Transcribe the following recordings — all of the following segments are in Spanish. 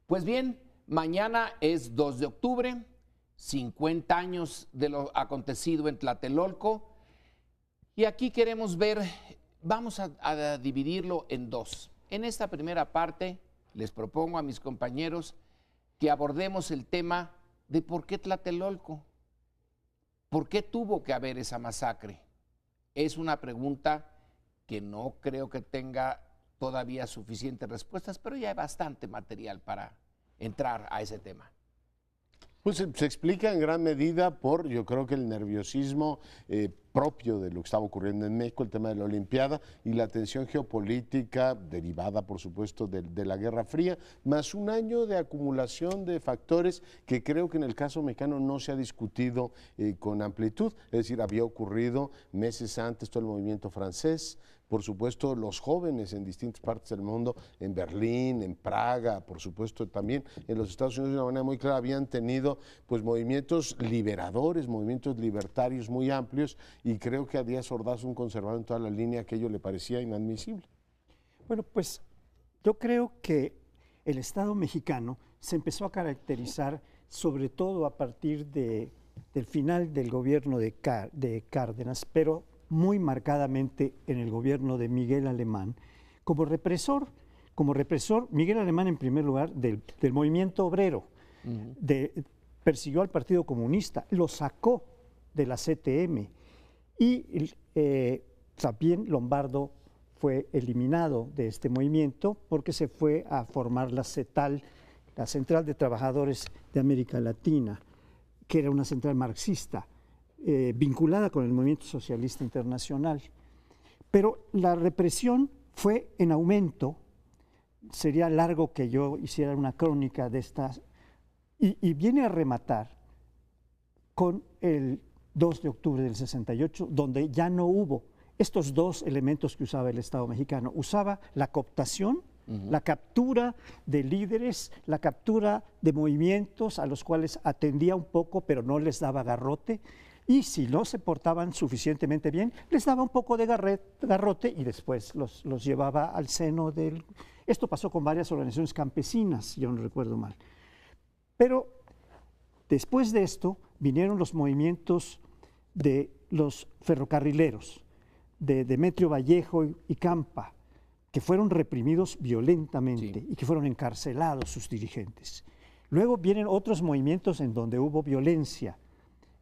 Pues bien, mañana es 2 de octubre, 50 años de lo acontecido en Tlatelolco, y aquí queremos ver, vamos a dividirlo en dos. En esta primera parte les propongo a mis compañeros que abordemos el tema de por qué Tlatelolco, por qué tuvo que haber esa masacre. Es una pregunta que no creo que tenga todavía suficientes respuestas, pero ya hay bastante material para entrar a ese tema. Pues se explica en gran medida por, yo creo que el nerviosismo propio de lo que estaba ocurriendo en México, el tema de la Olimpiada y la tensión geopolítica derivada, por supuesto, de la Guerra Fría, más un año de acumulación de factores que creo que en el caso mexicano no se ha discutido con amplitud. Es decir, había ocurrido meses antes todo el movimiento francés, por supuesto los jóvenes en distintas partes del mundo, en Berlín, en Praga, por supuesto también en los Estados Unidos de una manera muy clara habían tenido pues movimientos liberadores, movimientos libertarios muy amplios, y creo que a Díaz Ordaz, un conservador en toda la línea, aquello le parecía inadmisible. Bueno, pues yo creo que el Estado mexicano se empezó a caracterizar sobre todo a partir del final del gobierno de Cárdenas, pero muy marcadamente en el gobierno de Miguel Alemán, como represor Miguel Alemán en primer lugar del movimiento obrero, persiguió al Partido Comunista, lo sacó de la CTM y también Lombardo fue eliminado de este movimiento porque se fue a formar la CETAL, la Central de Trabajadores de América Latina, que era una central marxista, vinculada con el movimiento socialista internacional. Pero la represión fue en aumento. Sería largo que yo hiciera una crónica de estas, y viene a rematar con el 2 de octubre del 68, donde ya no hubo estos dos elementos que usaba el Estado mexicano. Usaba la cooptación, la captura de líderes, la captura de movimientos a los cuales atendía un poco, pero no les daba garrote, y si no se portaban suficientemente bien, les daba un poco de garrote y después los llevaba al seno del... Esto pasó con varias organizaciones campesinas, si yo no recuerdo mal. Pero después de esto vinieron los movimientos de los ferrocarrileros, de Demetrio Vallejo y Campa, que fueron reprimidos violentamente y que fueron encarcelados sus dirigentes. Luego vienen otros movimientos en donde hubo violencia,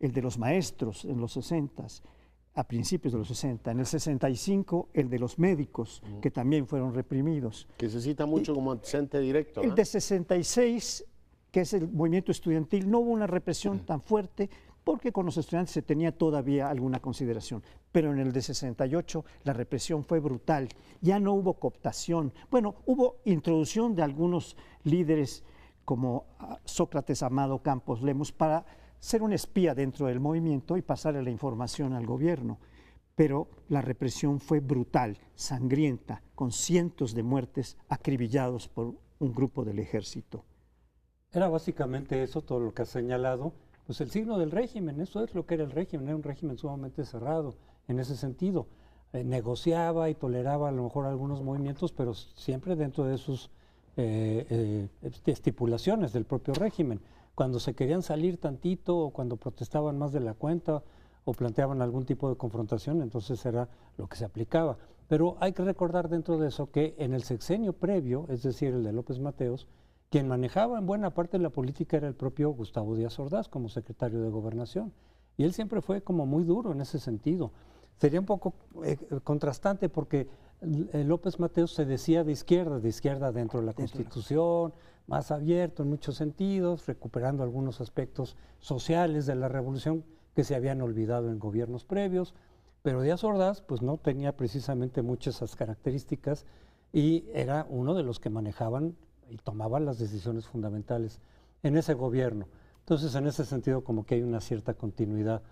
el de los maestros en los 60, a principios de los 60, en el 65 el de los médicos, que también fueron reprimidos. Que se cita mucho como antecedente directo, ¿no? El de 66, que es el movimiento estudiantil, no hubo una represión tan fuerte porque con los estudiantes se tenía todavía alguna consideración, pero en el de 68 la represión fue brutal, ya no hubo cooptación, bueno, hubo introducción de algunos líderes como Sócrates Amado Campos Lemos para ser un espía dentro del movimiento y pasarle la información al gobierno, pero la represión fue brutal, sangrienta, con cientos de muertes acribillados por un grupo del ejército. Era básicamente eso, todo lo que has señalado, pues el signo del régimen, eso es lo que era el régimen, era un régimen sumamente cerrado en ese sentido. Negociaba y toleraba a lo mejor algunos movimientos, pero siempre dentro de sus estipulaciones del propio régimen. Cuando se querían salir tantito o cuando protestaban más de la cuenta o planteaban algún tipo de confrontación, entonces era lo que se aplicaba. Pero hay que recordar dentro de eso que en el sexenio previo, es decir, el de López Mateos, quien manejaba en buena parte de la política era el propio Gustavo Díaz Ordaz como secretario de Gobernación. Y él siempre fue como muy duro en ese sentido. Sería un poco contrastante porque López Mateos se decía de izquierda dentro de la Constitución, más abierto en muchos sentidos, recuperando algunos aspectos sociales de la revolución que se habían olvidado en gobiernos previos, pero Díaz Ordaz pues no tenía precisamente muchas esas características y era uno de los que manejaban y tomaban las decisiones fundamentales en ese gobierno. Entonces, en ese sentido, como que hay una cierta continuidad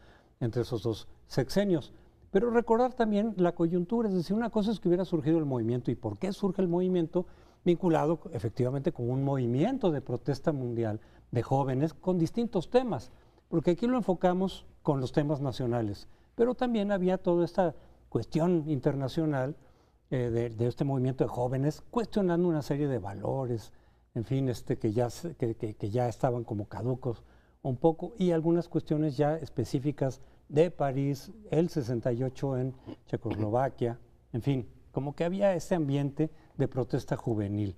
entre esos dos sexenios. Pero recordar también la coyuntura, es decir, una cosa es que hubiera surgido el movimiento y por qué surge el movimiento vinculado efectivamente con un movimiento de protesta mundial de jóvenes con distintos temas, porque aquí lo enfocamos con los temas nacionales, pero también había toda esta cuestión internacional de este movimiento de jóvenes cuestionando una serie de valores en fin, que ya estaban como caducos un poco, y algunas cuestiones ya específicas de París, el 68 en Checoslovaquia, en fin, como que había ese ambiente de protesta juvenil.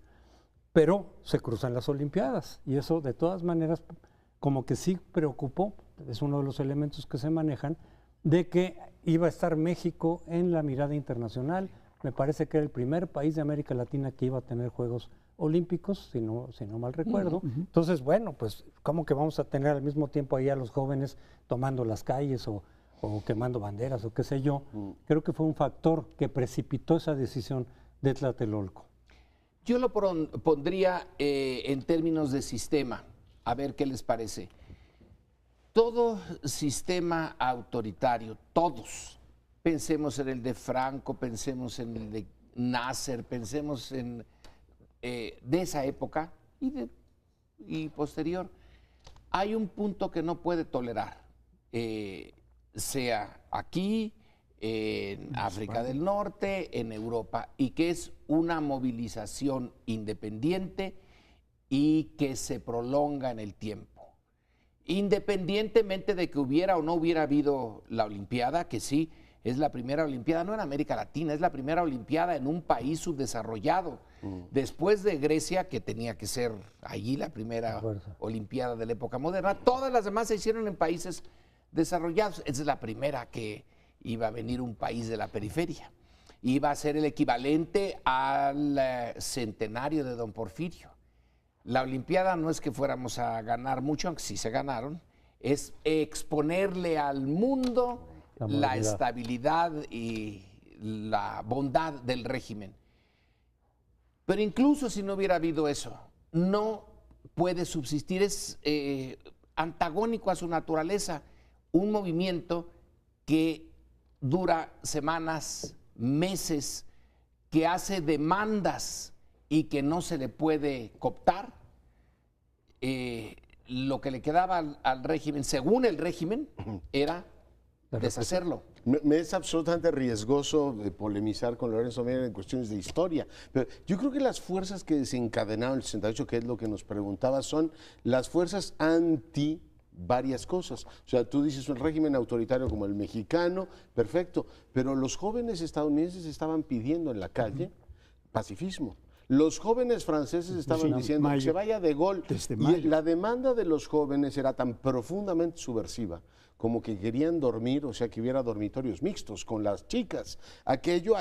Pero se cruzan las Olimpiadas y eso de todas maneras como que sí preocupó, es uno de los elementos que se manejan, de que iba a estar México en la mirada internacional. Me parece que era el primer país de América Latina que iba a tener Juegos Olímpicos, si no mal recuerdo. Entonces, bueno, pues ¿cómo que vamos a tener al mismo tiempo ahí a los jóvenes tomando las calles o quemando banderas o qué sé yo? Creo que fue un factor que precipitó esa decisión de Tlatelolco. Yo lo pondría en términos de sistema, a ver qué les parece. Todo sistema autoritario, todos, pensemos en el de Franco, pensemos en el de Nasser, pensemos en de esa época y posterior, hay un punto que no puede tolerar, sea aquí, en África del Norte, en Europa, y que es una movilización independiente y que se prolonga en el tiempo. Independientemente de que hubiera o no hubiera habido la Olimpiada, que sí, es la primera Olimpiada, no en América Latina, es la primera Olimpiada en un país subdesarrollado. Después de Grecia, que tenía que ser allí la primera Olimpiada de la época moderna, todas las demás se hicieron en países desarrollados. Esa es la primera que iba a venir un país de la periferia. Iba a ser el equivalente al centenario de Don Porfirio. La Olimpiada no es que fuéramos a ganar mucho, aunque sí se ganaron, es exponerle al mundo la estabilidad y la bondad del régimen. Pero incluso si no hubiera habido eso, no puede subsistir, es antagónico a su naturaleza, un movimiento que dura semanas, meses, que hace demandas y que no se le puede cooptar. Lo que le quedaba al régimen, según el régimen, era deshacerlo. Me es absolutamente riesgoso polemizar con Lorenzo Meyer en cuestiones de historia, pero yo creo que las fuerzas que desencadenaron el 68, que es lo que nos preguntaba, son las fuerzas anti varias cosas. O sea, tú dices un régimen autoritario como el mexicano, perfecto, pero los jóvenes estadounidenses estaban pidiendo en la calle pacifismo. Los jóvenes franceses estaban diciendo que se vaya de Gaulle, y la demanda de los jóvenes era tan profundamente subversiva como que querían dormir, o sea, que hubiera dormitorios mixtos con las chicas. Aquello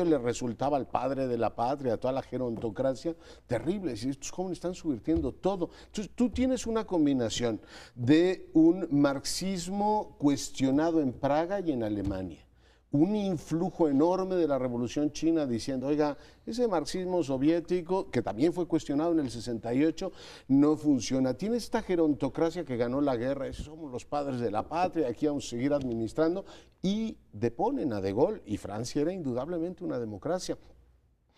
le resultaba al padre de la patria, a toda la gerontocracia, terrible. Si estos jóvenes están subvirtiendo todo. Entonces, tú tienes una combinación de un marxismo cuestionado en Praga y en Alemania. Un influjo enorme de la Revolución China diciendo, oiga, ese marxismo soviético, que también fue cuestionado en el 68, no funciona. Tiene esta gerontocracia que ganó la guerra, somos los padres de la patria, aquí vamos a seguir administrando, y deponen a De Gaulle, y Francia era indudablemente una democracia.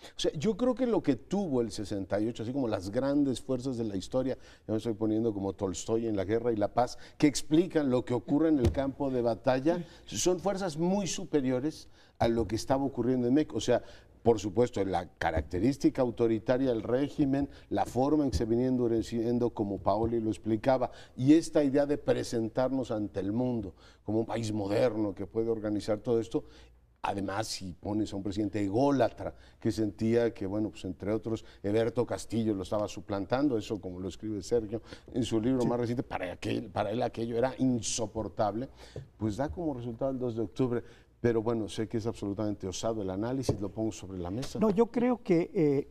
O sea, yo creo que lo que tuvo el 68, así como las grandes fuerzas de la historia, yo me estoy poniendo como Tolstoy en La Guerra y la Paz, que explican lo que ocurre en el campo de batalla, son fuerzas muy superiores a lo que estaba ocurriendo en México. O sea, por supuesto, la característica autoritaria del régimen, la forma en que se venía endureciendo, como Paoli lo explicaba, y esta idea de presentarnos ante el mundo como un país moderno que puede organizar todo esto. Además, si pones a un presidente ególatra que sentía que, bueno, pues entre otros, Eberto Castillo lo estaba suplantando, eso como lo escribe Sergio en su libro más reciente, para él aquello era insoportable, pues da como resultado el 2 de octubre. Pero bueno, sé que es absolutamente osado el análisis, lo pongo sobre la mesa. No, yo creo que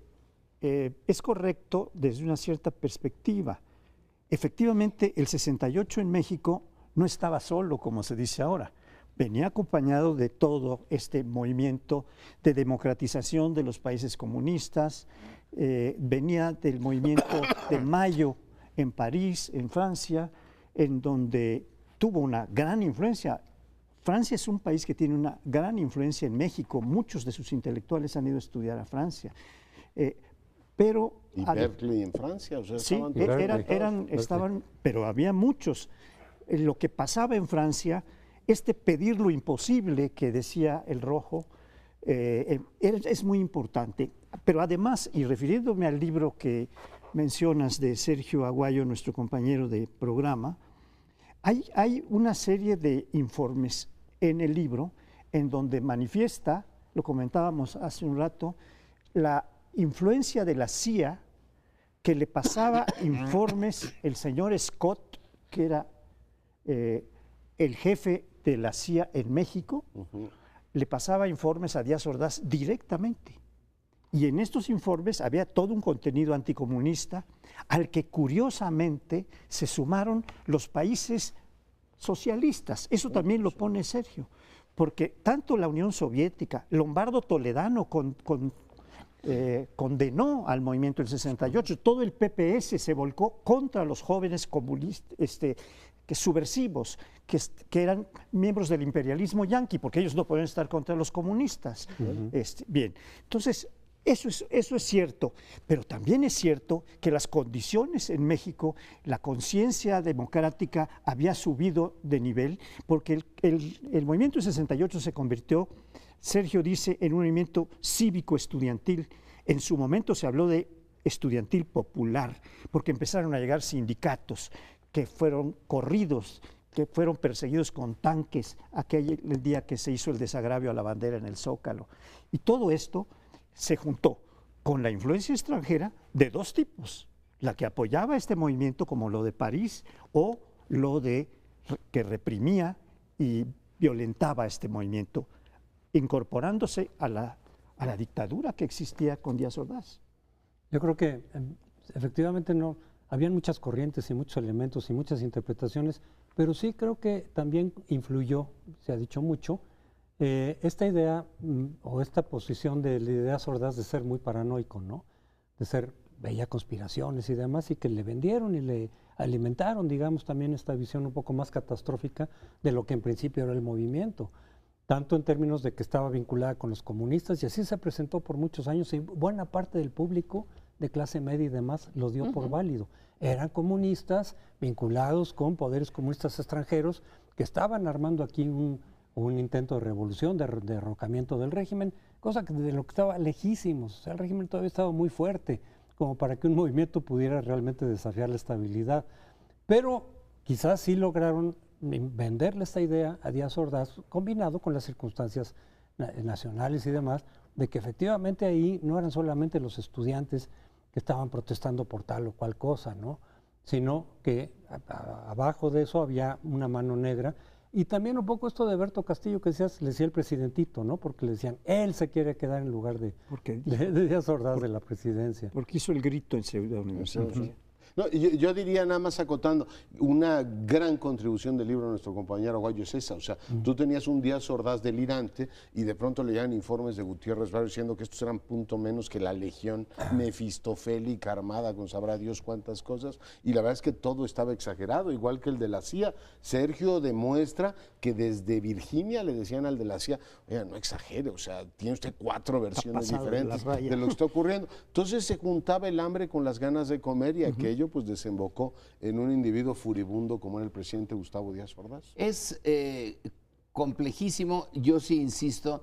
es correcto desde una cierta perspectiva. Efectivamente, el 68 en México no estaba solo, como se dice ahora. Venía acompañado de todo este movimiento de democratización de los países comunistas, venía del movimiento de Mayo en París, en Francia, en donde tuvo una gran influencia. Francia es un país que tiene una gran influencia en México, muchos de sus intelectuales han ido a estudiar a Francia. Pero y Berkeley en Francia, o sea, sí, estaban, pero había muchos. Lo que pasaba en Francia, pedir lo imposible que decía el Rojo, es muy importante. Pero además, y refiriéndome al libro que mencionas de Sergio Aguayo, nuestro compañero de programa, hay una serie de informes en el libro en donde manifiesta, lo comentábamos hace un rato, la influencia de la CIA, que le pasaba informes, el señor Scott, que era el jefe de la CIA en México, le pasaba informes a Díaz Ordaz directamente. Y en estos informes había todo un contenido anticomunista al que curiosamente se sumaron los países socialistas. Eso también lo pone Sergio, porque tanto la Unión Soviética, Lombardo Toledano condenó al movimiento del 68, todo el PPS se volcó contra los jóvenes comunistas, subversivos, que eran miembros del imperialismo yanqui, porque ellos no pueden estar contra los comunistas. Bien, entonces, eso es cierto, pero también es cierto que las condiciones en México, la conciencia democrática había subido de nivel, porque el movimiento del 68 se convirtió, Sergio dice, en un movimiento cívico-estudiantil. En su momento se habló de estudiantil popular, porque empezaron a llegar sindicatos que fueron corridos, que fueron perseguidos con tanques el día que se hizo el desagravio a la bandera en el Zócalo. Y todo esto se juntó con la influencia extranjera de dos tipos, la que apoyaba este movimiento como lo de París o lo de que reprimía y violentaba este movimiento, incorporándose a la dictadura que existía con Díaz Ordaz. Yo creo que efectivamente no, habían muchas corrientes y muchos elementos y muchas interpretaciones, pero sí creo que también influyó, se ha dicho mucho, esta idea o esta posición de Díaz Ordaz de ser muy paranoico, ¿no? De ser, veía conspiraciones y demás, y que le vendieron y le alimentaron, digamos, también esta visión un poco más catastrófica de lo que en principio era el movimiento, tanto en términos de que estaba vinculada con los comunistas, y así se presentó por muchos años, y buena parte del público de clase media y demás lo dio por válido. Eran comunistas vinculados con poderes comunistas extranjeros que estaban armando aquí un intento de revolución, de derrocamiento del régimen, cosa que de lo que estaba lejísimos. O sea, el régimen todavía estaba muy fuerte como para que un movimiento pudiera realmente desafiar la estabilidad. Pero quizás sí lograron venderle esta idea a Díaz Ordaz, combinado con las circunstancias nacionales y demás, de que efectivamente ahí no eran solamente los estudiantes que estaban protestando por tal o cual cosa, ¿no? Sino que abajo de eso había una mano negra. Y también un poco esto de Berto Castillo que decías, le decía el presidentito, ¿no? Porque le decían, él se quiere quedar en lugar de Díaz Ordaz de la presidencia. Porque hizo el grito en Ciudad Universitaria. No, yo diría, nada más acotando, una gran contribución del libro de nuestro compañero Aguayo es esa. O sea, tú tenías un Díaz Ordaz delirante y de pronto le llegan informes de Gutiérrez Barrio diciendo que estos eran punto menos que la legión mefistofélica armada con sabrá Dios cuántas cosas, y la verdad es que todo estaba exagerado, igual que el de la CIA. Sergio demuestra que desde Virginia le decían al de la CIA, oiga, no exagere, o sea, tiene usted 4 versiones diferentes de lo que está ocurriendo. Entonces se juntaba el hambre con las ganas de comer, y aquello pues desembocó en un individuo furibundo como era el presidente Gustavo Díaz Ordaz. Es complejísimo. Yo sí insisto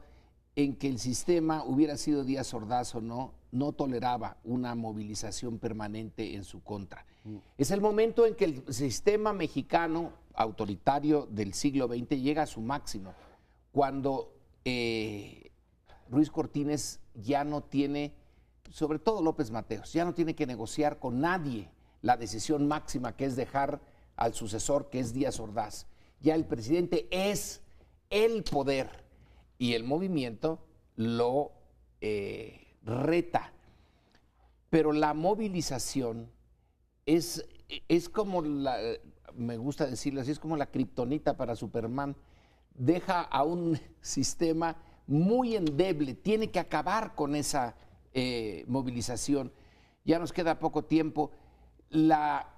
en que el sistema, hubiera sido Díaz Ordaz o no, no toleraba una movilización permanente en su contra. Es el momento en que el sistema mexicano autoritario del siglo XX llega a su máximo, cuando Ruiz Cortines ya no tiene, sobre todo López Mateos, ya no tiene que negociar con nadie la decisión máxima, que es dejar al sucesor, que es Díaz Ordaz. Ya el presidente es el poder y el movimiento lo reta. Pero la movilización es como me gusta decirlo así, es como la kriptonita para Superman. Deja a un sistema muy endeble, tiene que acabar con esa movilización. Ya nos queda poco tiempo. La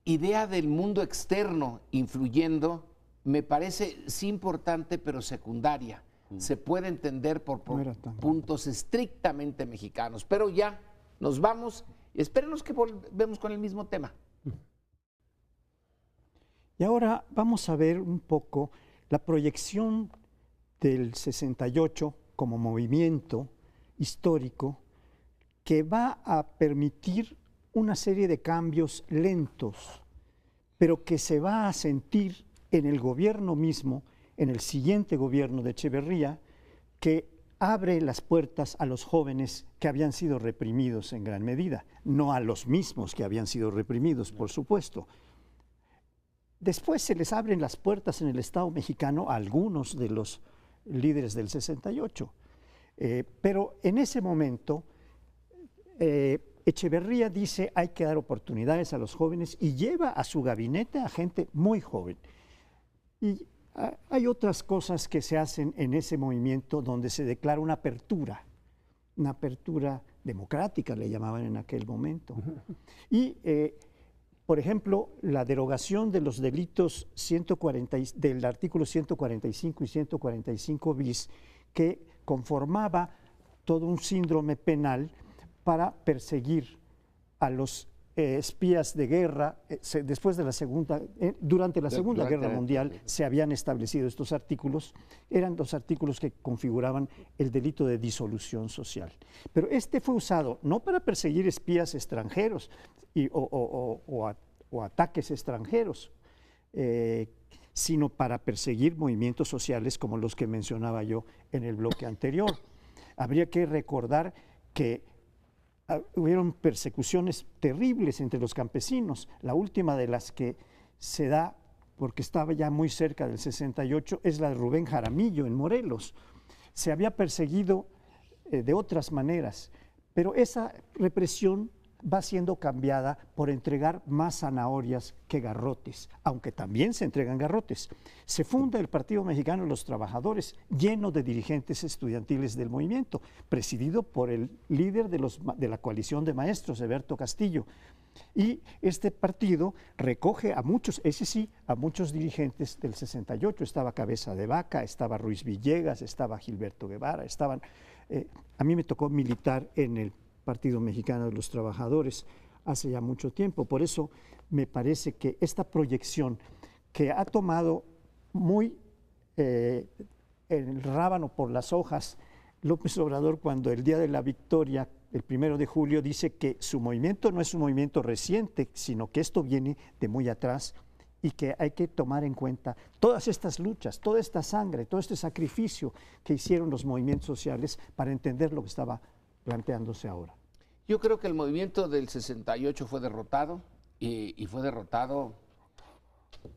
idea del mundo externo influyendo me parece sí importante, pero secundaria. Se puede entender por puntos estrictamente mexicanos. Pero ya nos vamos y espérenos que volvemos con el mismo tema. Y ahora vamos a ver un poco la proyección del 68 como movimiento histórico que va a permitir una serie de cambios lentos, pero que se va a sentir en el gobierno mismo, en el siguiente gobierno de Echeverría, que abre las puertas a los jóvenes que habían sido reprimidos en gran medida, no a los mismos que habían sido reprimidos, por supuesto. Después se les abren las puertas en el Estado mexicano a algunos de los líderes del 68. Pero en ese momento, Echeverría dice hay que dar oportunidades a los jóvenes y lleva a su gabinete a gente muy joven. Y hay otras cosas que se hacen en ese movimiento donde se declara una apertura democrática, le llamaban en aquel momento. Y, por ejemplo, la derogación de los delitos del artículo 145 y 145 bis, que conformaba todo un síndrome penal para perseguir a los espías de guerra. Después de durante la Segunda Guerra Mundial se habían establecido estos artículos. Eran los artículos que configuraban el delito de disolución social. Pero este fue usado no para perseguir espías extranjeros o ataques extranjeros, sino para perseguir movimientos sociales como los que mencionaba yo en el bloque anterior. Habría que recordar que hubieron persecuciones terribles entre los campesinos. La última de las que se da, porque estaba ya muy cerca del 68, es la de Rubén Jaramillo en Morelos. Se había perseguido de otras maneras, pero esa represión va siendo cambiada por entregar más zanahorias que garrotes, aunque también se entregan garrotes. Se funda el Partido Mexicano de los Trabajadores, lleno de dirigentes estudiantiles del movimiento, presidido por el líder de la coalición de maestros, Eberto Castillo. Y este partido recoge a muchos, a muchos dirigentes del 68. Estaba Cabeza de Vaca, estaba Ruiz Villegas, estaba Gilberto Guevara, a mí me tocó militar en el Partido Mexicano de los Trabajadores hace ya mucho tiempo. Por eso me parece que esta proyección que ha tomado muy el rábano por las hojas López Obrador, cuando el día de la victoria, el 1 de julio, dice que su movimiento no es un movimiento reciente, sino que esto viene de muy atrás y que hay que tomar en cuenta todas estas luchas, toda esta sangre, todo este sacrificio que hicieron los movimientos sociales para entender lo que estaba planteándose ahora. Yo creo que el movimiento del 68 fue derrotado y fue derrotado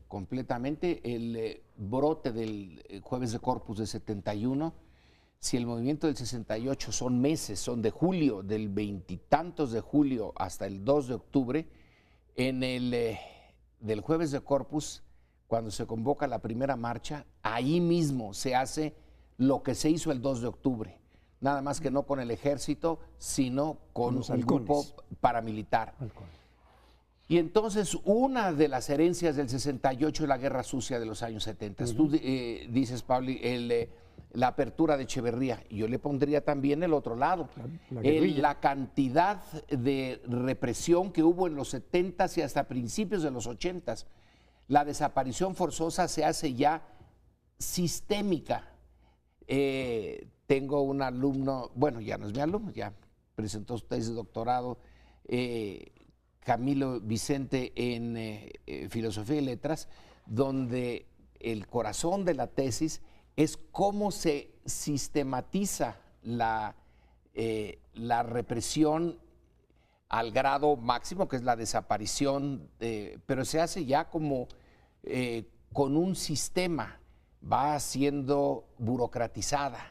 completamente. El brote del jueves de Corpus de 71, si el movimiento del 68 son meses, son de julio, del veintitantos de julio hasta el 2 de octubre, en el del jueves de Corpus, cuando se convoca la primera marcha, ahí mismo se hace lo que se hizo el 2 de octubre. Nada más que no con el ejército, sino con un grupo paramilitar. Y entonces una de las herencias del 68 es la guerra sucia de los años 70. Tú dices, Pablo, la apertura de Echeverría. Yo le pondría también el otro lado. La cantidad de represión que hubo en los 70s y hasta principios de los 80s. La desaparición forzosa se hace ya sistémica. Tengo un alumno, bueno, ya no es mi alumno, ya presentó su tesis de doctorado, Camilo Vicente, en Filosofía y Letras, donde el corazón de la tesis es cómo se sistematiza la represión al grado máximo, que es la desaparición, pero se hace ya como con un sistema, va siendo burocratizada.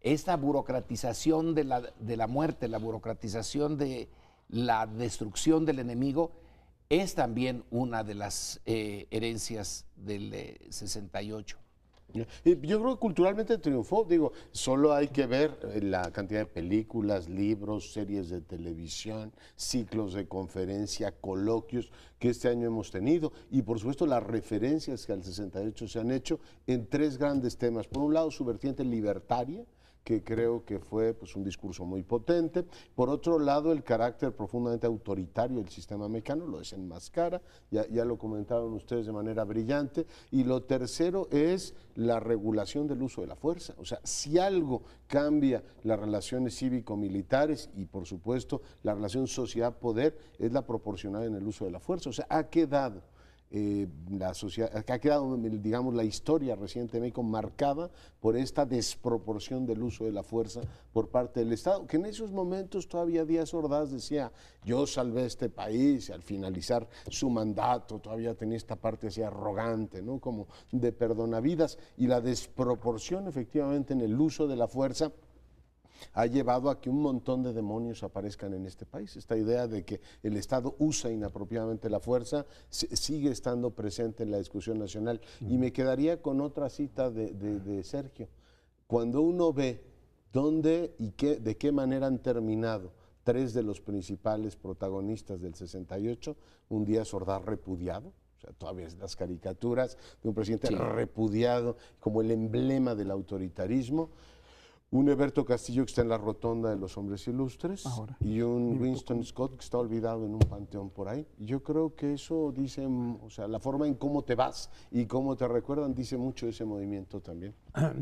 Esta burocratización de la muerte, la burocratización de la destrucción del enemigo, es también una de las herencias del 68. Yo creo que culturalmente triunfó, digo, solo hay que ver la cantidad de películas, libros, series de televisión, ciclos de conferencia, coloquios que este año hemos tenido y por supuesto las referencias que al 68 se han hecho en tres grandes temas. Por un lado, su vertiente libertaria, que creo que fue pues, un discurso muy potente. Por otro lado, el carácter profundamente autoritario del sistema mexicano lo desenmascara, ya lo comentaron ustedes de manera brillante. Y lo tercero es la regulación del uso de la fuerza. O sea, si algo cambia las relaciones cívico-militares y, por supuesto, la relación sociedad-poder, es la proporcional en el uso de la fuerza. O sea, ha quedado la sociedad, ha quedado, digamos, la historia reciente de México marcada por esta desproporción del uso de la fuerza por parte del Estado, que en esos momentos todavía Díaz Ordaz decía, yo salvé este país, y al finalizar su mandato todavía tenía esta parte así arrogante, ¿no? Como de perdonavidas, y la desproporción efectivamente en el uso de la fuerza ha llevado a que un montón de demonios aparezcan en este país. Esta idea de que el Estado usa inapropiadamente la fuerza sigue estando presente en la discusión nacional. Y me quedaría con otra cita de Sergio. Cuando uno ve dónde y de qué manera han terminado tres de los principales protagonistas del 68, un Díaz Ordaz repudiado, o sea, todavía las caricaturas de un presidente repudiado como el emblema del autoritarismo, un Heberto Castillo que está en la rotonda de los hombres ilustres y un Winston Scott que está olvidado en un panteón por ahí. Yo creo que eso dice, o sea, la forma en cómo te vas y cómo te recuerdan dice mucho de ese movimiento también.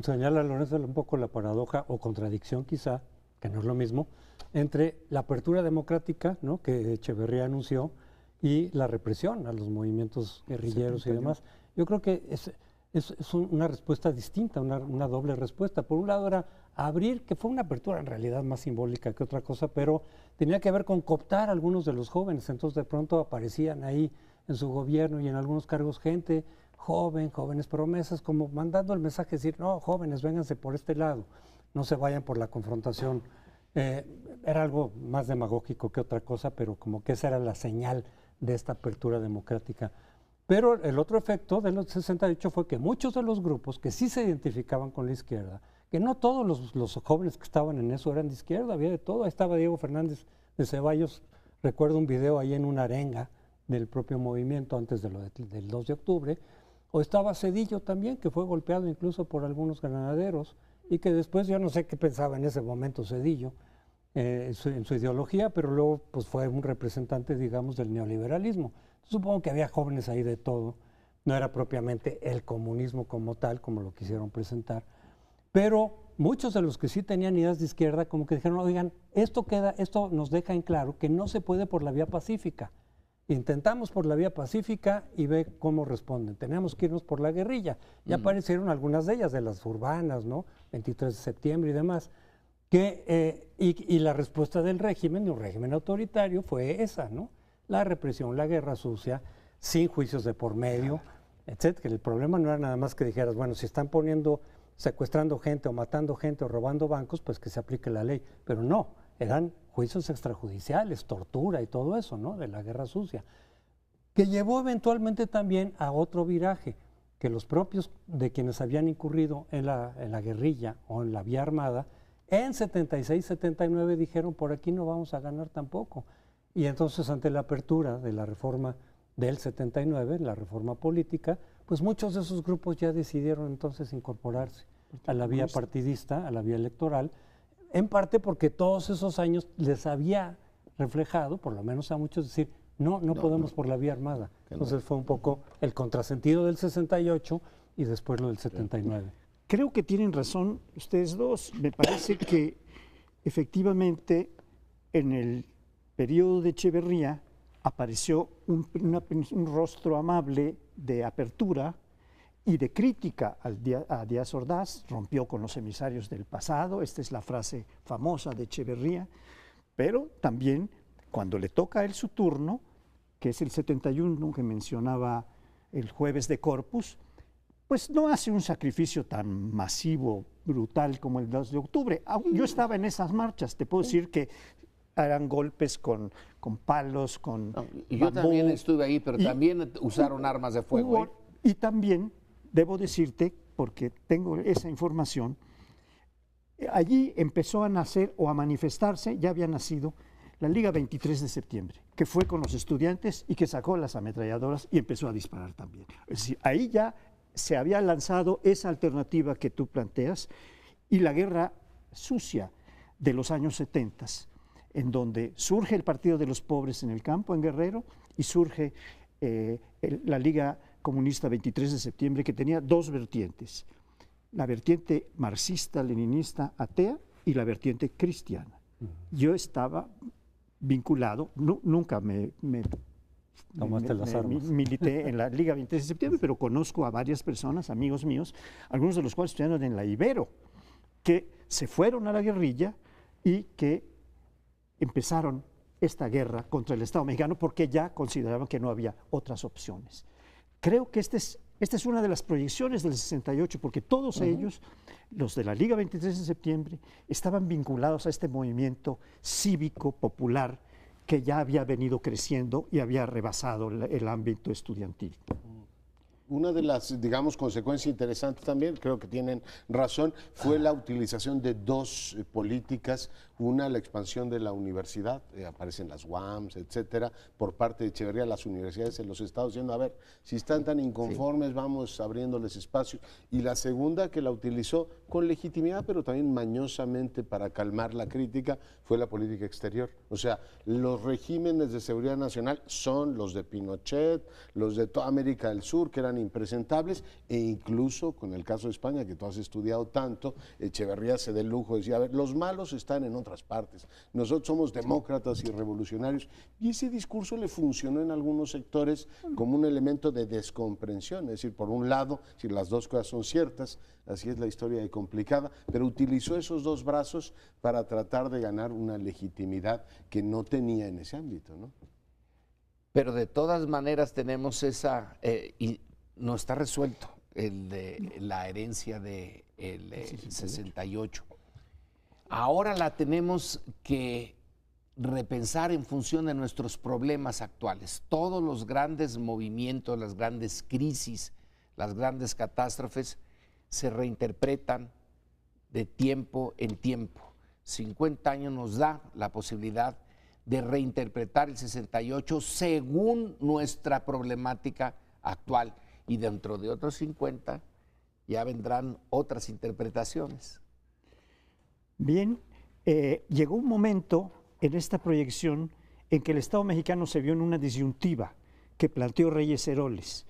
Señala Lorenzo un poco la paradoja o contradicción quizá, que no es lo mismo, entre la apertura democrática, ¿no?, que Echeverría anunció y la represión a los movimientos guerrilleros y demás. Yo creo que es una respuesta distinta, una doble respuesta. Por un lado era abrir, que fue una apertura en realidad más simbólica que otra cosa, pero tenía que ver con cooptar a algunos de los jóvenes. Entonces de pronto aparecían ahí en su gobierno y en algunos cargos gente joven, jóvenes promesas, como mandando el mensaje de decir, no, jóvenes, vénganse por este lado, no se vayan por la confrontación. Era algo más demagógico que otra cosa, pero como que esa era la señal de esta apertura democrática. Pero el otro efecto de los 68 fue que muchos de los grupos que sí se identificaban con la izquierda, que no todos los jóvenes que estaban en eso eran de izquierda, había de todo. Ahí estaba Diego Fernández de Ceballos, recuerdo un video ahí en una arenga del propio movimiento antes del 2 de octubre, o estaba Zedillo también, que fue golpeado incluso por algunos granaderos, y que después yo no sé qué pensaba en ese momento Zedillo en su ideología, pero luego pues fue un representante, digamos, del neoliberalismo. Supongo que había jóvenes ahí de todo, no era propiamente el comunismo como tal, como lo quisieron presentar, pero muchos de los que sí tenían ideas de izquierda como que dijeron, oigan, esto nos deja en claro que no se puede por la vía pacífica. Intentamos por la vía pacífica y ve cómo responden. Tenemos que irnos por la guerrilla. Ya aparecieron algunas de ellas, de las urbanas, ¿no? 23 de septiembre y demás. Y la respuesta del régimen, de un régimen autoritario, fue esa, ¿no? La represión, la guerra sucia, sin juicios de por medio, etc. El problema no era nada más que dijeras, bueno, si están secuestrando gente o matando gente o robando bancos, pues que se aplique la ley. Pero no, eran juicios extrajudiciales, tortura y todo eso, ¿no?, de la guerra sucia, que llevó eventualmente también a otro viraje, que los propios de quienes habían incurrido en la guerrilla o en la vía armada, en 76, 79 dijeron, por aquí no vamos a ganar tampoco. Y entonces ante la apertura de la reforma del 79, la reforma política, pues muchos de esos grupos ya decidieron entonces incorporarse a la vía partidista, a la vía electoral, en parte porque todos esos años les había reflejado, por lo menos a muchos, decir, no podemos por la vía armada. Entonces fue un poco el contrasentido del 68 y después lo del 79. Creo que tienen razón ustedes dos. Me parece que efectivamente en el periodo de Echeverría apareció un rostro amable de apertura y de crítica a Díaz Ordaz, rompió con los emisarios del pasado, esta es la frase famosa de Echeverría, pero también cuando le toca a él su turno, que es el 71 que mencionaba el jueves de Corpus, pues no hace un sacrificio tan masivo, brutal como el 2 de octubre. Yo estaba en esas marchas, te puedo decir que eran golpes con palos, con y yo también estuve ahí, pero también usaron armas de fuego. Y también, debo decirte, porque tengo esa información, allí empezó a nacer o a manifestarse, ya había nacido, la Liga 23 de septiembre, que fue con los estudiantes y que sacó las ametralladoras y empezó a disparar también. Es decir, ahí ya se había lanzado esa alternativa que tú planteas y la guerra sucia de los años 70, en donde surge el Partido de los Pobres en el campo, en Guerrero, y surge la Liga Comunista 23 de septiembre, que tenía dos vertientes, la vertiente marxista, leninista, atea, y la vertiente cristiana. Yo estaba vinculado, nunca milité en la Liga 23 de septiembre, pero conozco a varias personas, amigos míos, algunos de los cuales estudiaron en la Ibero, que se fueron a la guerrilla y que empezaron esta guerra contra el Estado mexicano porque ya consideraban que no había otras opciones. Creo que esta es una de las proyecciones del 68, porque todos ellos, los de la Liga 23 de septiembre, estaban vinculados a este movimiento cívico popular que ya había venido creciendo y había rebasado el ámbito estudiantil. Una de las, digamos, consecuencias interesantes también, creo que tienen razón, fue la utilización de dos políticas. Una, la expansión de la universidad, aparecen las UAMs, etcétera, por parte de Echeverría, las universidades en los estados, diciendo, a ver, si están tan inconformes, vamos abriéndoles espacios. Y la segunda, que la utilizó con legitimidad, pero también mañosamente para calmar la crítica, fue la política exterior. O sea, los regímenes de seguridad nacional son los de Pinochet, los de toda América del Sur, que eran impresentables, e incluso con el caso de España, que tú has estudiado tanto, Echeverría se da el lujo de decir, a ver, los malos están en otras partes, nosotros somos demócratas y revolucionarios, y ese discurso le funcionó en algunos sectores como un elemento de descomprensión, es decir, por un lado, si las dos cosas son ciertas, así es la historia de complicada, pero utilizó esos dos brazos para tratar de ganar una legitimidad que no tenía en ese ámbito, ¿no? Pero de todas maneras tenemos esa, y no está resuelto el de la herencia del 68. Ahora la tenemos que repensar en función de nuestros problemas actuales. Todos los grandes movimientos, las grandes crisis, las grandes catástrofes se reinterpretan de tiempo en tiempo. 50 años nos da la posibilidad de reinterpretar el 68 según nuestra problemática actual, y dentro de otros 50 ya vendrán otras interpretaciones. Bien, llegó un momento en esta proyección en que el Estado mexicano se vio en una disyuntiva que planteó Reyes Heroles.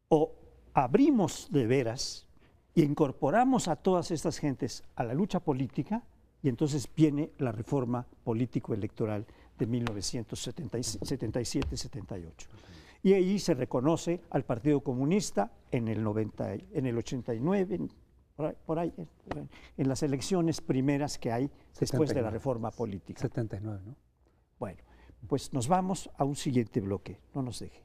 O abrimos de veras y incorporamos a todas estas gentes a la lucha política, y entonces viene la reforma político-electoral de 1977-78. Y ahí se reconoce al Partido Comunista en el 89, por ahí, en las elecciones primeras que hay después de la reforma política. 79, ¿no? Bueno, pues nos vamos a un siguiente bloque, no nos deje.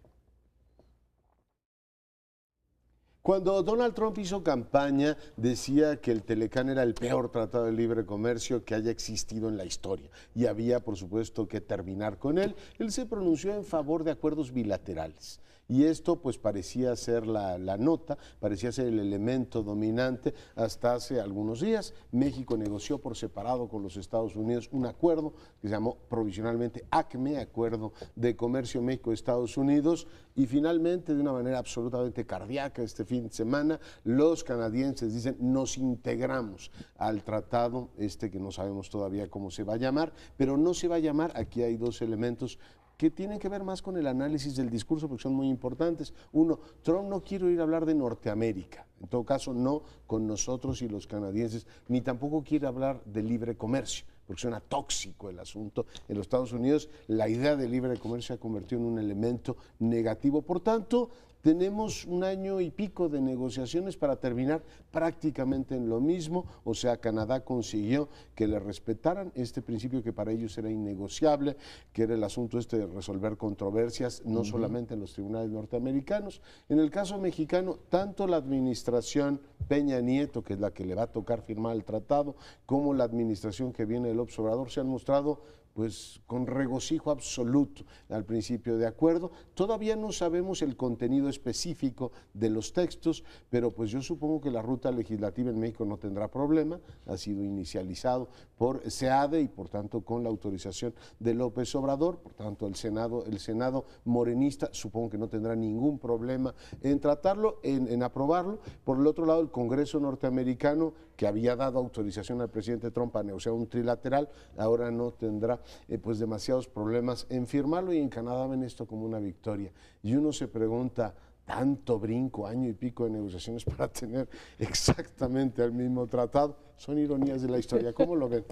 Cuando Donald Trump hizo campaña, decía que el Telecán era el peor tratado de libre comercio que haya existido en la historia y había, por supuesto, que terminar con él. Él se pronunció en favor de acuerdos bilaterales. Y esto pues parecía ser la nota, parecía ser el elemento dominante hasta hace algunos días. México negoció por separado con los Estados Unidos un acuerdo que se llamó provisionalmente ACME, Acuerdo de Comercio México-Estados Unidos, y finalmente, de una manera absolutamente cardíaca, este fin de semana, los canadienses dicen, nos integramos al tratado, que no sabemos todavía cómo se va a llamar, pero no se va a llamar, aquí hay dos elementos que tienen que ver más con el análisis del discurso, porque son muy importantes. Uno, Trump no quiere ir a hablar de Norteamérica, en todo caso no con nosotros y los canadienses, ni tampoco quiere hablar de libre comercio, porque suena tóxico el asunto. En los Estados Unidos la idea de libre comercio se ha convertido en un elemento negativo. Por tanto, tenemos un año y pico de negociaciones para terminar prácticamente en lo mismo. O sea, Canadá consiguió que le respetaran este principio que para ellos era innegociable, que era el asunto de resolver controversias, no solamente en los tribunales norteamericanos. En el caso mexicano, tanto la administración Peña Nieto, que es la que le va a tocar firmar el tratado, como la administración que viene del López Obrador, se han mostrado pues con regocijo absoluto al principio de acuerdo. Todavía no sabemos el contenido específico de los textos, pero pues yo supongo que la ruta legislativa en México no tendrá problema, ha sido inicializado por SEADE y por tanto con la autorización de López Obrador, por tanto el Senado morenista supongo que no tendrá ningún problema en tratarlo, en aprobarlo. Por el otro lado, el Congreso norteamericano, que había dado autorización al presidente Trump a negociar un trilateral, ahora no tendrá pues demasiados problemas en firmarlo, y en Canadá ven esto como una victoria. Y uno se pregunta, tanto brinco, año y pico de negociaciones para tener exactamente el mismo tratado, son ironías de la historia, ¿cómo lo ven?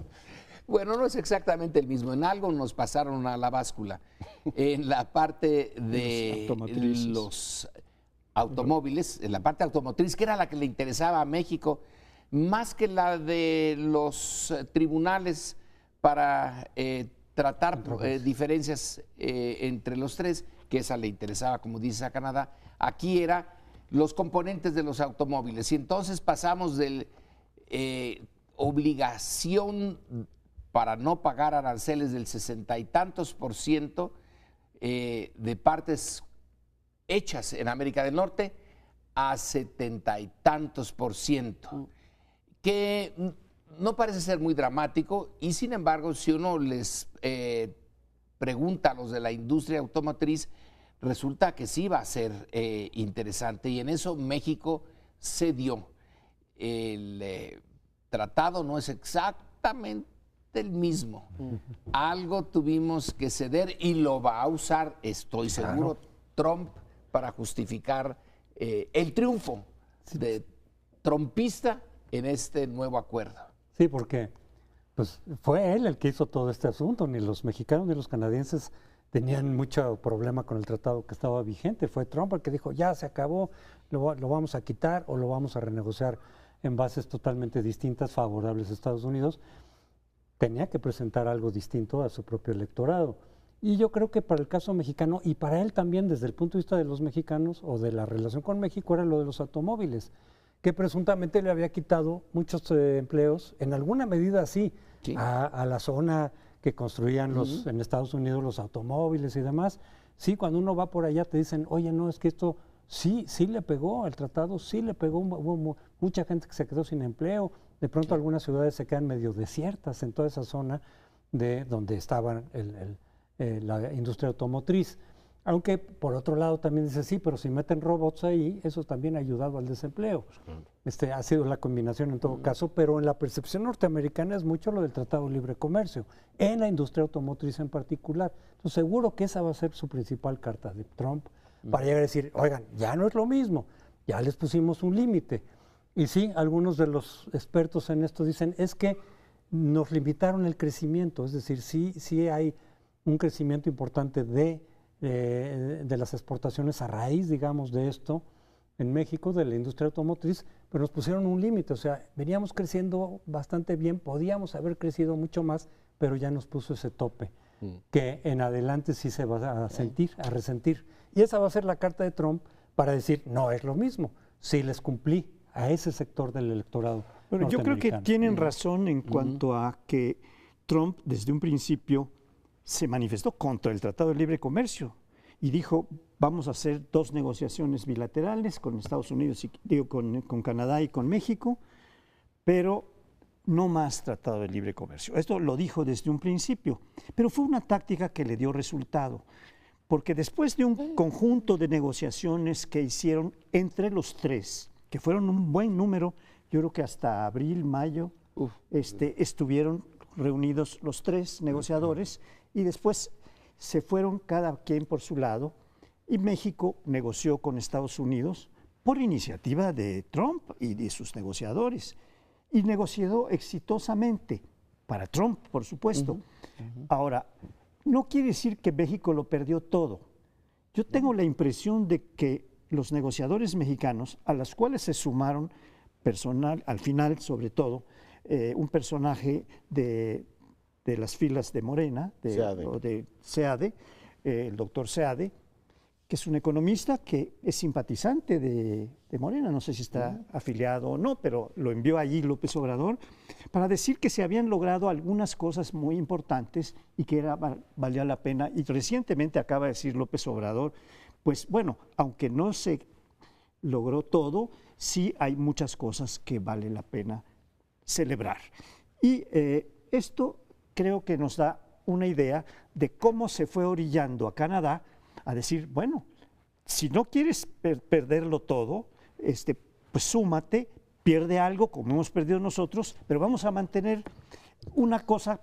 Bueno, no es exactamente el mismo, en algo nos pasaron a la báscula, en la parte de los automóviles, en la parte automotriz, que era la que le interesaba a México, más que la de los tribunales para tratar diferencias entre los tres, que esa le interesaba, como dices, a Canadá. Aquí era los componentes de los automóviles, y entonces pasamos de obligación para no pagar aranceles del 60 y tantos % de partes hechas en América del Norte a 70 y tantos %, que no parece ser muy dramático, y sin embargo, si uno les pregunta a los de la industria automotriz, resulta que sí va a ser interesante, y en eso México cedió. El tratado no es exactamente el mismo. Algo tuvimos que ceder, y lo va a usar, estoy seguro, Trump para justificar el triunfo de trumpista en este nuevo acuerdo. Sí, porque pues, fue él el que hizo todo este asunto. Ni los mexicanos ni los canadienses tenían mucho problema con el tratado que estaba vigente. Fue Trump el que dijo, ya se acabó, lo vamos a quitar o lo vamos a renegociar en bases totalmente distintas, favorables a Estados Unidos. Tenía que presentar algo distinto a su propio electorado. Y yo creo que para el caso mexicano, y para él también desde el punto de vista de los mexicanos o de la relación con México, era lo de los automóviles, que presuntamente le había quitado muchos empleos, en alguna medida sí, a la zona que construían en Estados Unidos los automóviles y demás. Sí, cuando uno va por allá te dicen, oye, no, es que esto sí le pegó, el tratado sí le pegó, hubo mucha gente que se quedó sin empleo, de pronto algunas ciudades se quedan medio desiertas en toda esa zona de donde estaba la industria automotriz. Aunque por otro lado también dice, sí, pero si meten robots ahí, eso también ha ayudado al desempleo. Ha sido la combinación en todo caso, pero en la percepción norteamericana es mucho lo del Tratado de Libre Comercio, en la industria automotriz en particular. Entonces seguro que esa va a ser su principal carta de Trump, para llegar a decir, oigan, ya no es lo mismo, ya les pusimos un límite. Y sí, algunos de los expertos en esto dicen, es que nos limitaron el crecimiento, es decir, sí hay un crecimiento importante de las exportaciones a raíz, digamos, de esto en México, de la industria automotriz, pero nos pusieron un límite, o sea, veníamos creciendo bastante bien, podíamos haber crecido mucho más, pero ya nos puso ese tope, que en adelante sí se va a sentir, a resentir. Y esa va a ser la carta de Trump para decir, no es lo mismo, sí les cumplí a ese sector del electorado. Bueno, yo creo que tienen razón en cuanto a que Trump desde un principio se manifestó contra el Tratado de Libre Comercio y dijo, vamos a hacer 2 negociaciones bilaterales con Estados Unidos, con Canadá y con México, pero no más Tratado de Libre Comercio. Esto lo dijo desde un principio, pero fue una táctica que le dio resultado, porque después de un conjunto de negociaciones que hicieron entre los tres, que fueron un buen número, yo creo que hasta abril, mayo, estuvieron reunidos los 3 negociadores, y después se fueron cada quien por su lado, y México negoció con Estados Unidos por iniciativa de Trump y de sus negociadores, y negoció exitosamente, para Trump, por supuesto. Ahora, no quiere decir que México lo perdió todo. Yo tengo la impresión de que los negociadores mexicanos, a los cuales se sumaron personal, al final sobre todo, un personaje de las filas de Morena, de SEADE, el doctor SEADE, que es un economista que es simpatizante de Morena, no sé si está afiliado o no, pero lo envió allí López Obrador, para decir que se habían logrado algunas cosas muy importantes y que valía la pena. Y recientemente acaba de decir López Obrador, pues bueno, aunque no se logró todo, sí hay muchas cosas que vale la pena celebrar. Y esto creo que nos da una idea de cómo se fue orillando a Canadá a decir, bueno, si no quieres perderlo todo, pues súmate, pierde algo como hemos perdido nosotros, pero vamos a mantener una cosa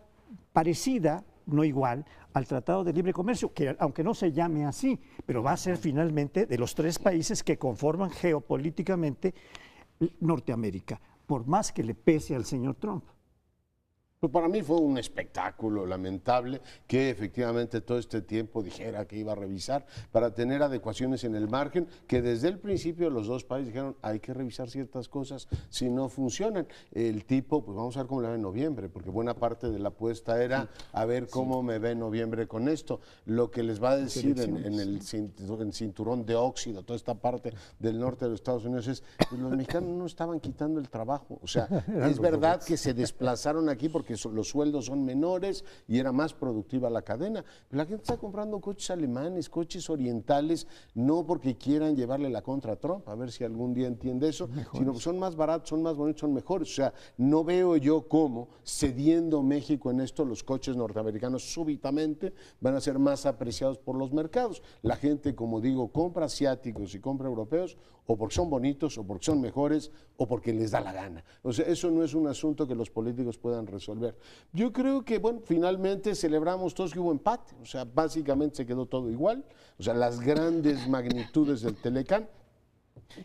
parecida, no igual, al Tratado de Libre Comercio, que aunque no se llame así, pero va a ser finalmente de los 3 países que conforman geopolíticamente Norteamérica, por más que le pese al señor Trump. Pues para mí fue un espectáculo lamentable que efectivamente todo este tiempo dijera que iba a revisar para tener adecuaciones en el margen, que desde el principio los 2 países dijeron hay que revisar ciertas cosas si no funcionan. El tipo, pues vamos a ver cómo le va en noviembre, porque buena parte de la apuesta era a ver cómo me ve en noviembre con esto. Lo que les va a decir en el cinturón de óxido, toda esta parte del norte de los Estados Unidos es, pues los mexicanos no estaban quitando el trabajo. O sea, es verdad que se desplazaron aquí porque los sueldos son menores y era más productiva la cadena. Pero la gente está comprando coches alemanes, coches orientales, no porque quieran llevarle la contra a Trump, a ver si algún día entiende eso, sino que son más baratos, son más bonitos, son mejores. O sea, no veo yo cómo, cediendo México en esto, los coches norteamericanos súbitamente van a ser más apreciados por los mercados. La gente, como digo, compra asiáticos y compra europeos o porque son bonitos, o porque son mejores, o porque les da la gana. O sea, eso no es un asunto que los políticos puedan resolver. Yo creo que, bueno, finalmente celebramos todos que hubo empate, o sea, básicamente se quedó todo igual, o sea, las grandes magnitudes del Telecán.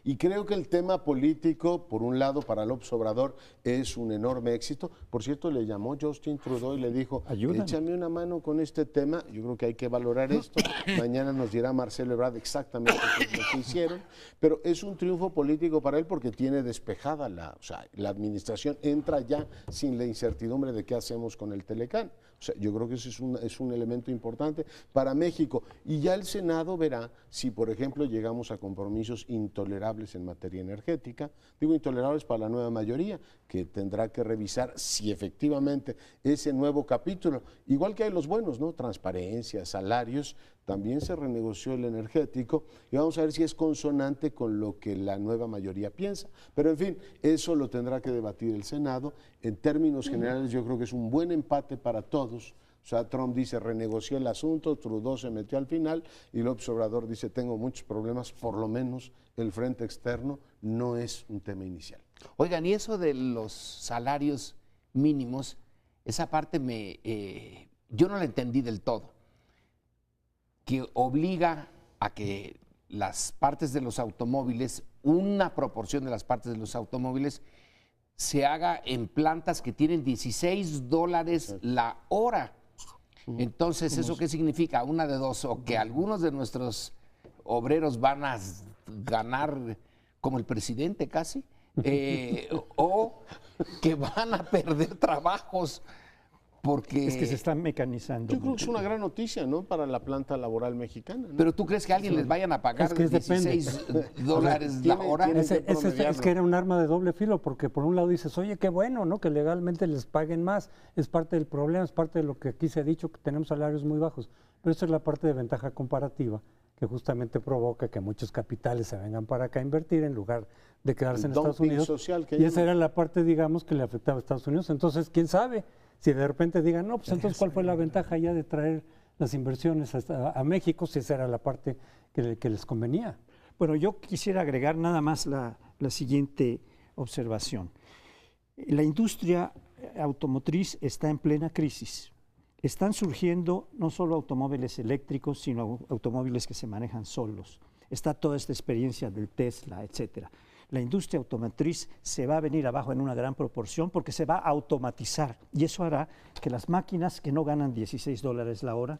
Y creo que el tema político, por un lado, para López Obrador es un enorme éxito. Por cierto, le llamó Justin Trudeau y le dijo, échame una mano con este tema. Yo creo que hay que valorar esto. Mañana nos dirá Marcelo Ebrard exactamente qué es lo que hicieron. Pero es un triunfo político para él porque tiene despejada la administración. Entra ya sin la incertidumbre de qué hacemos con el Telecán. O sea, yo creo que eso es un elemento importante para México. Y ya el Senado verá si, por ejemplo, llegamos a compromisos intolerables en materia energética. Digo intolerables para la nueva mayoría, que tendrá que revisar si efectivamente ese nuevo capítulo, igual que hay los buenos, ¿no? Transparencia, salarios, también se renegoció el energético y vamos a ver si es consonante con lo que la nueva mayoría piensa. Pero en fin, eso lo tendrá que debatir el Senado. En términos generales yo creo que es un buen empate para todos. O sea, Trump dice renegocié el asunto, Trudeau se metió al final y López Obrador dice tengo muchos problemas, por lo menos el frente externo no es un tema inicial. Oigan, y eso de los salarios mínimos, esa parte yo no la entendí del todo, que obliga a que las partes de los automóviles, una proporción de las partes de los automóviles, se haga en plantas que tienen $16 la hora. Entonces, ¿eso qué significa? Una de dos, o que algunos de nuestros obreros van a ganar como el presidente casi, o que van a perder trabajos. Porque es que se están mecanizando. Yo creo que es una gran noticia, ¿no? Para la planta laboral mexicana, ¿no? Pero ¿tú crees que a alguien les vayan a pagar $16 la hora? Es que era un arma de doble filo, porque por un lado dices, oye, qué bueno, ¿no? Que legalmente les paguen más. Es parte del problema, es parte de lo que aquí se ha dicho, que tenemos salarios muy bajos. Pero esa es la parte de ventaja comparativa, que justamente provoca que muchos capitales se vengan para acá a invertir en lugar de quedarse en Estados Unidos. Social que y esa era la parte, digamos, que le afectaba a Estados Unidos. Entonces, ¿quién sabe? Si de repente digan, no, pues entonces, ¿cuál fue la ventaja ya de traer las inversiones a México si esa era la parte que les convenía? Bueno, yo quisiera agregar nada más la siguiente observación. La industria automotriz está en plena crisis. Están surgiendo no solo automóviles eléctricos, sino automóviles que se manejan solos. Está toda esta experiencia del Tesla, etcétera. La industria automotriz se va a venir abajo en una gran proporción porque se va a automatizar y eso hará que las máquinas que no ganan $16 la hora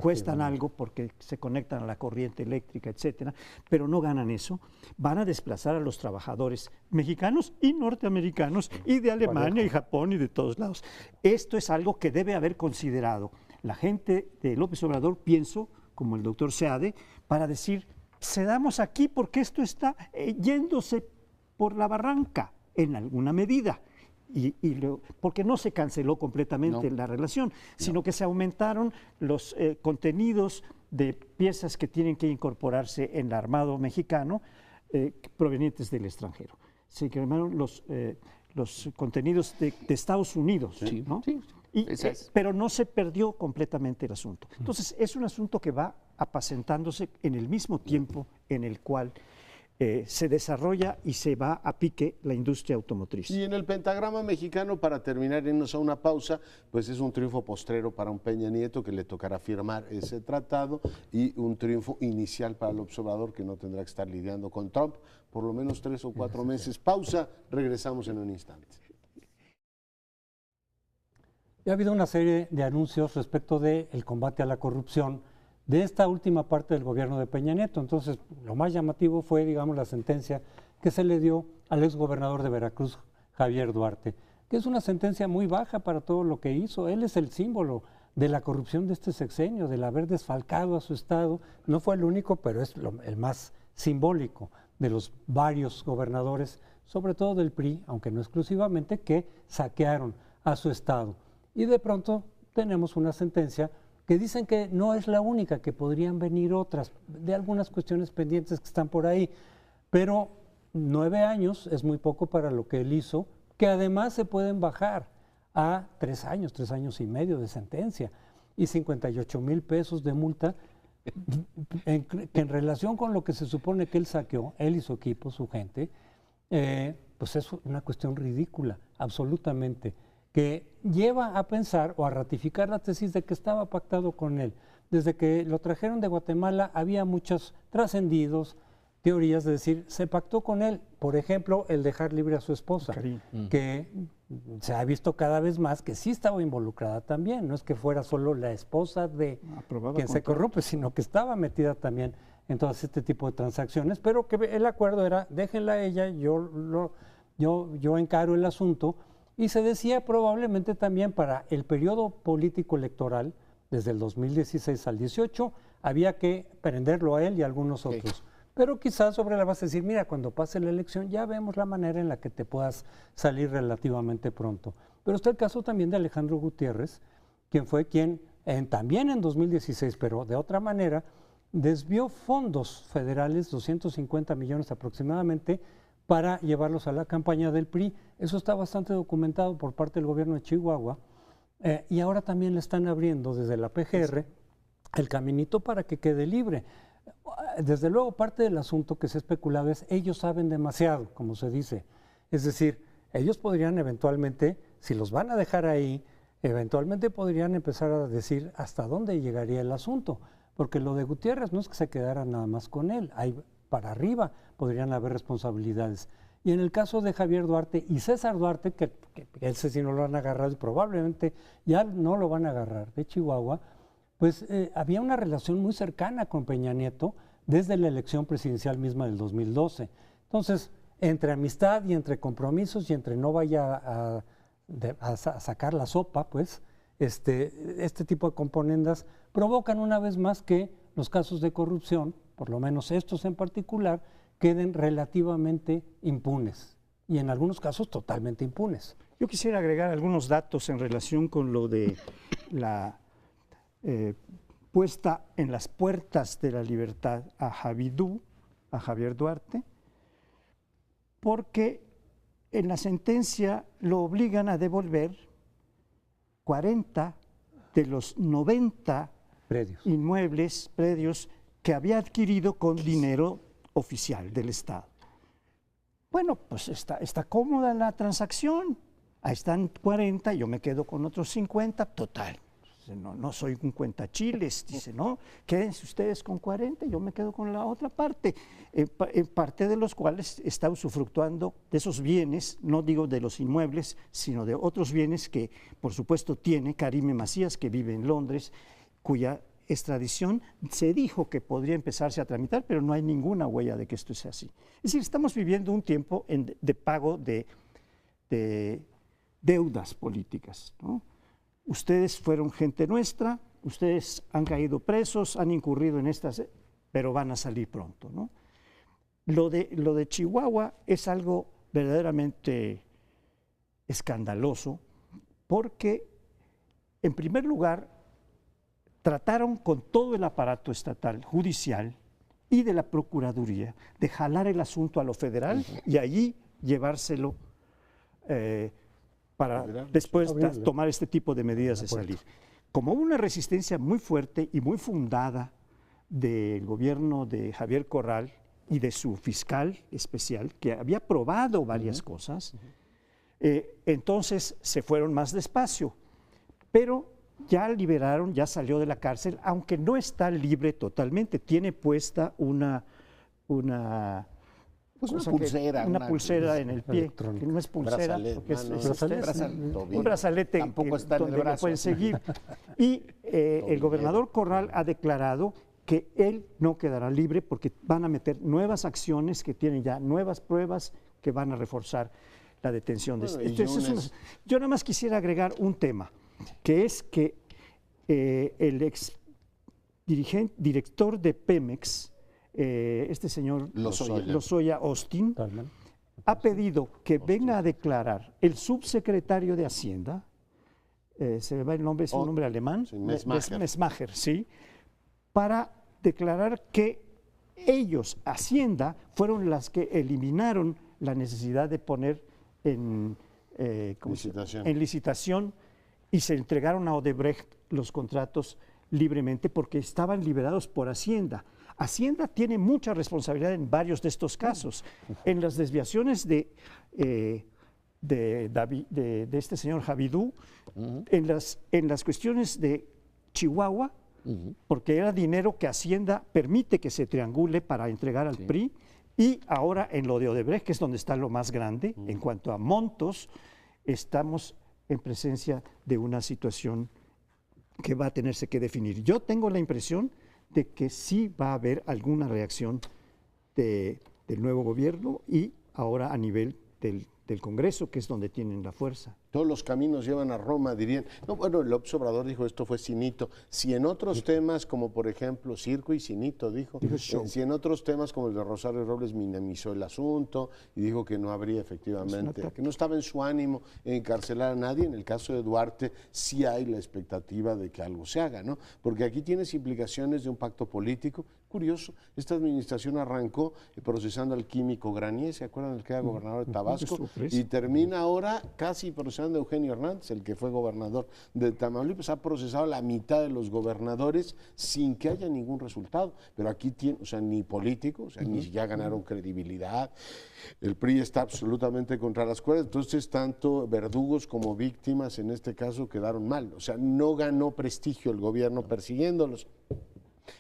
cuestan algo porque se conectan a la corriente eléctrica, etcétera, pero no ganan eso, van a desplazar a los trabajadores mexicanos y norteamericanos y de Alemania y Japón y de todos lados. Esto es algo que debe haber considerado la gente de López Obrador, pienso, como el doctor Seade, para decir, cedamos aquí porque esto está yéndose por la barranca en alguna medida. Porque no se canceló completamente la relación, sino que se aumentaron los contenidos de piezas que tienen que incorporarse en el armado mexicano provenientes del extranjero. Se incrementaron los contenidos de Estados Unidos, ¿no? Sí. Pero no se perdió completamente el asunto. Entonces, es un asunto que va apacentándose en el mismo tiempo en el cual se desarrolla y se va a pique la industria automotriz. Y en el pentagrama mexicano, para terminar, irnos a una pausa, pues es un triunfo postrero para un Peña Nieto que le tocará firmar ese tratado y un triunfo inicial para el observador que no tendrá que estar lidiando con Trump por lo menos 3 o 4 meses. Pausa, regresamos en un instante. Ya ha habido una serie de anuncios respecto del combate a la corrupción de esta última parte del gobierno de Peña Nieto. Entonces, lo más llamativo fue, digamos, la sentencia que se le dio al exgobernador de Veracruz, Javier Duarte, que es una sentencia muy baja para todo lo que hizo. Él es el símbolo de la corrupción de este sexenio, del haber desfalcado a su estado. No fue el único, pero es el más simbólico de los varios gobernadores, sobre todo del PRI, aunque no exclusivamente, que saquearon a su estado. Y de pronto tenemos una sentencia que dicen que no es la única, que podrían venir otras, de algunas cuestiones pendientes que están por ahí, pero 9 años es muy poco para lo que él hizo, que además se pueden bajar a 3 años, 3 años y medio de sentencia y 58,000 pesos de multa, que en relación con lo que se supone que él saqueó, él y su equipo, su gente, pues es una cuestión ridícula, absolutamente, que lleva a pensar o a ratificar la tesis de que estaba pactado con él. Desde que lo trajeron de Guatemala había muchos trascendidos, teorías de decir, se pactó con él, por ejemplo, el dejar libre a su esposa, que se ha visto cada vez más que sí estaba involucrada también, no es que fuera solo la esposa de quien se corrompe, sino que estaba metida también en todo este tipo de transacciones, pero que el acuerdo era, déjenla a ella, yo encaro el asunto. Y se decía probablemente también para el periodo político electoral, desde el 2016 al 18, había que prenderlo a él y a algunos otros. Pero quizás sobre la base de decir, mira, cuando pase la elección ya vemos la manera en la que te puedas salir relativamente pronto. Pero está el caso también de Alejandro Gutiérrez, quien fue también en 2016, pero de otra manera, desvió fondos federales, 250 millones aproximadamente, para llevarlos a la campaña del PRI. Eso está bastante documentado por parte del gobierno de Chihuahua y ahora también le están abriendo desde la PGR el caminito para que quede libre. Desde luego, parte del asunto que se ha especulado es ellos saben demasiado, como se dice. Es decir, ellos podrían eventualmente, si los van a dejar ahí, eventualmente podrían empezar a decir hasta dónde llegaría el asunto, porque lo de Gutiérrez no es que se quedara nada más con él, para arriba podrían haber responsabilidades. Y en el caso de Javier Duarte y César Duarte, que ese sí no lo han agarrado y probablemente ya no lo van a agarrar, de Chihuahua, pues había una relación muy cercana con Peña Nieto desde la elección presidencial misma del 2012. Entonces, entre amistad y entre compromisos y entre no vaya a sacar la sopa, pues, este tipo de componendas provocan una vez más que los casos de corrupción, por lo menos estos en particular, queden relativamente impunes y en algunos casos totalmente impunes. Yo quisiera agregar algunos datos en relación con lo de la puesta en las puertas de la libertad a Javier Duarte, porque en la sentencia lo obligan a devolver 40 de los 90 predios que había adquirido con dinero oficial del Estado. Bueno, pues está cómoda la transacción, ahí están 40, yo me quedo con otros 50, total. No soy un cuentachiles, dice, no, quédense ustedes con 40, yo me quedo con la otra parte, parte de los cuales está usufructuando de esos bienes, no digo de los inmuebles, sino de otros bienes que, por supuesto, tiene Karime Macías, que vive en Londres, cuya extradición se dijo que podría empezarse a tramitar, pero no hay ninguna huella de que esto sea así. Es decir, estamos viviendo un tiempo de pago de deudas políticas, ¿no? Ustedes fueron gente nuestra, ustedes han caído presos, han incurrido en estas, pero van a salir pronto, ¿no? Lo de Chihuahua es algo verdaderamente escandaloso porque, en primer lugar, trataron con todo el aparato estatal, judicial y de la Procuraduría de jalar el asunto a lo federal y allí llevárselo para después tomar este tipo de medidas de salir. Como hubo una resistencia muy fuerte y muy fundada del gobierno de Javier Corral y de su fiscal especial, que había probado varias cosas, entonces se fueron más despacio. Pero ya liberaron, ya salió de la cárcel, aunque no está libre totalmente, tiene puesta una pulsera en el pie, que no es pulsera, porque un brazalete donde lo pueden seguir. Y el gobernador Corral ha declarado que él no quedará libre porque van a meter nuevas acciones que tienen ya nuevas pruebas que van a reforzar la detención de Entonces, yo nada más quisiera agregar un tema, que es que el director de Pemex, este señor Lozoya Austin, ha pedido que venga a declarar el subsecretario de Hacienda, se me va el nombre, es un nombre alemán, Mesmacher, sí, para declarar que ellos, Hacienda, fueron las que eliminaron la necesidad de poner en licitación y se entregaron a Odebrecht los contratos libremente porque estaban liberados por Hacienda. Hacienda tiene mucha responsabilidad en varios de estos casos. En las desviaciones de este señor Javidú, en las cuestiones de Chihuahua, porque era dinero que Hacienda permite que se triangule para entregar al PRI, y ahora en lo de Odebrecht, que es donde está lo más grande, en cuanto a montos, estamos en presencia de una situación que va a tenerse que definir. Yo tengo la impresión de que sí va a haber alguna reacción del nuevo gobierno y ahora a nivel del Congreso, que es donde tienen la fuerza. Todos los caminos llevan a Roma, dirían. No, bueno, López Obrador dijo esto fue cinito. Si en otros temas, como por ejemplo circo y cinito, dijo si en otros temas como el de Rosario Robles minimizó el asunto y dijo que no habría efectivamente, que no estaba en su ánimo encarcelar a nadie, en el caso de Duarte sí hay la expectativa de que algo se haga, ¿no? Porque aquí tienes implicaciones de un pacto político. Curioso, esta administración arrancó procesando al químico Granier, ¿se acuerdan del que era gobernador de Tabasco? Y termina ahora casi procesando a Eugenio Hernández, el que fue gobernador de Tamaulipas. Ha procesado la mitad de los gobernadores sin que haya ningún resultado. Pero aquí tiene, o sea, ni político, o sea, ni siquiera ganaron credibilidad. El PRI está absolutamente contra las cuerdas. Entonces, tanto verdugos como víctimas en este caso quedaron mal. O sea, no ganó prestigio el gobierno persiguiéndolos.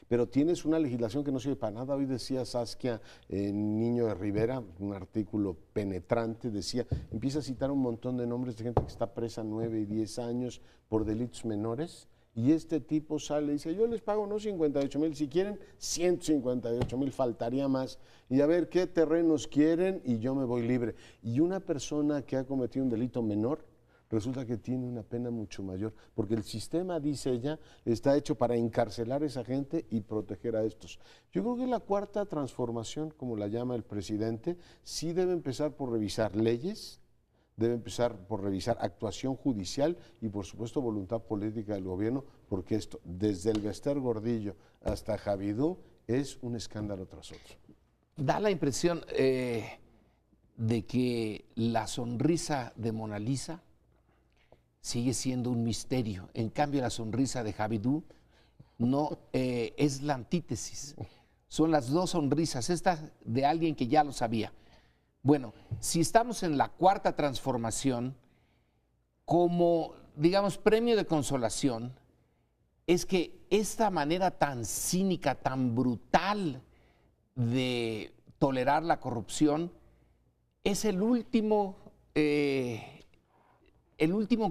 Pero tienes una legislación que no sirve para nada. Hoy decía Saskia Niño de Rivera, un artículo penetrante, decía, empieza a citar un montón de nombres de gente que está presa 9 y 10 años por delitos menores, y este tipo sale y dice, yo les pago no 58,000, si quieren 158,000, faltaría más, y a ver qué terrenos quieren y yo me voy libre. Y una persona que ha cometido un delito menor, resulta que tiene una pena mucho mayor, porque el sistema, dice ella, está hecho para encarcelar a esa gente y proteger a estos. Yo creo que la cuarta transformación, como la llama el presidente, sí debe empezar por revisar leyes, debe empezar por revisar actuación judicial y, por supuesto, voluntad política del gobierno, porque esto, desde el Bester Gordillo hasta Javidú, es un escándalo tras otro. Da la impresión de que la sonrisa de Mona Lisa sigue siendo un misterio. En cambio, la sonrisa de Javidú no es la antítesis. Son las dos sonrisas, esta de alguien que ya lo sabía. Bueno, si estamos en la cuarta transformación, como, digamos, premio de consolación, es que esta manera tan cínica, tan brutal de tolerar la corrupción, es el último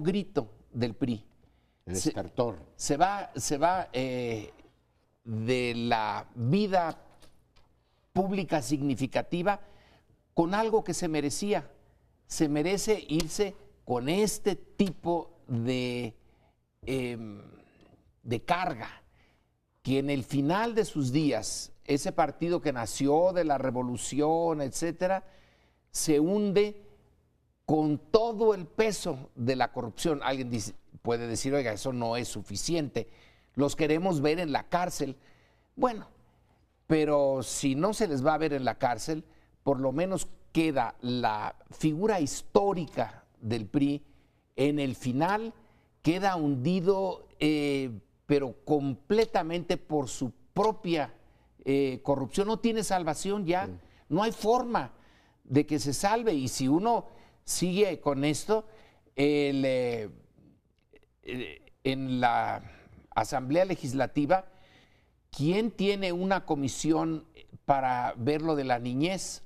grito del PRI. El estertor. Se va de la vida pública significativa con algo que se merecía. Se merece irse con este tipo de de carga, que en el final de sus días, ese partido que nació de la revolución, etcétera, se hunde con todo el peso de la corrupción. Alguien puede decir, oiga, eso no es suficiente, los queremos ver en la cárcel. Bueno, pero si no se les va a ver en la cárcel, por lo menos queda la figura histórica del PRI en el final, queda hundido, pero completamente por su propia corrupción. No tiene salvación ya, no hay forma de que se salve. Y si uno sigue con esto, en la Asamblea Legislativa, ¿quién tiene una comisión para ver lo de la niñez?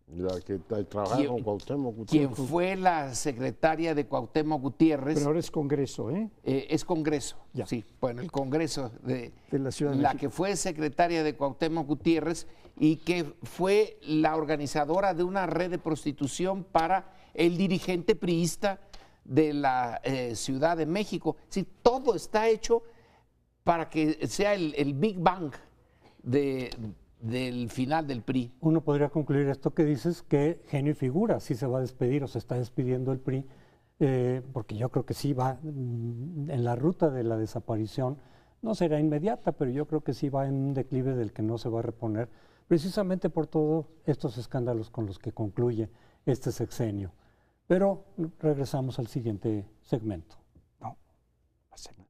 La que trabaja con Cuauhtémoc Gutiérrez. ¿Quién fue la secretaria de Cuauhtémoc Gutiérrez? Pero ahora es Congreso, ¿eh? Es Congreso, Ya. sí. Bueno, el Congreso de la Ciudad de la México. que fue secretaria de Cuauhtémoc Gutiérrez y que fue la organizadora de una red de prostitución para el dirigente priista de la Ciudad de México. Sí, todo está hecho para que sea el Big Bang del final del PRI. Uno podría concluir esto que dices, que genio y figura, sí se va a despedir o se está despidiendo el PRI, porque yo creo que sí va en la ruta de la desaparición. No será inmediata, pero yo creo que sí va en un declive del que no se va a reponer, precisamente por todos estos escándalos con los que concluye este sexenio. Pero regresamos al siguiente segmento. No, pásame.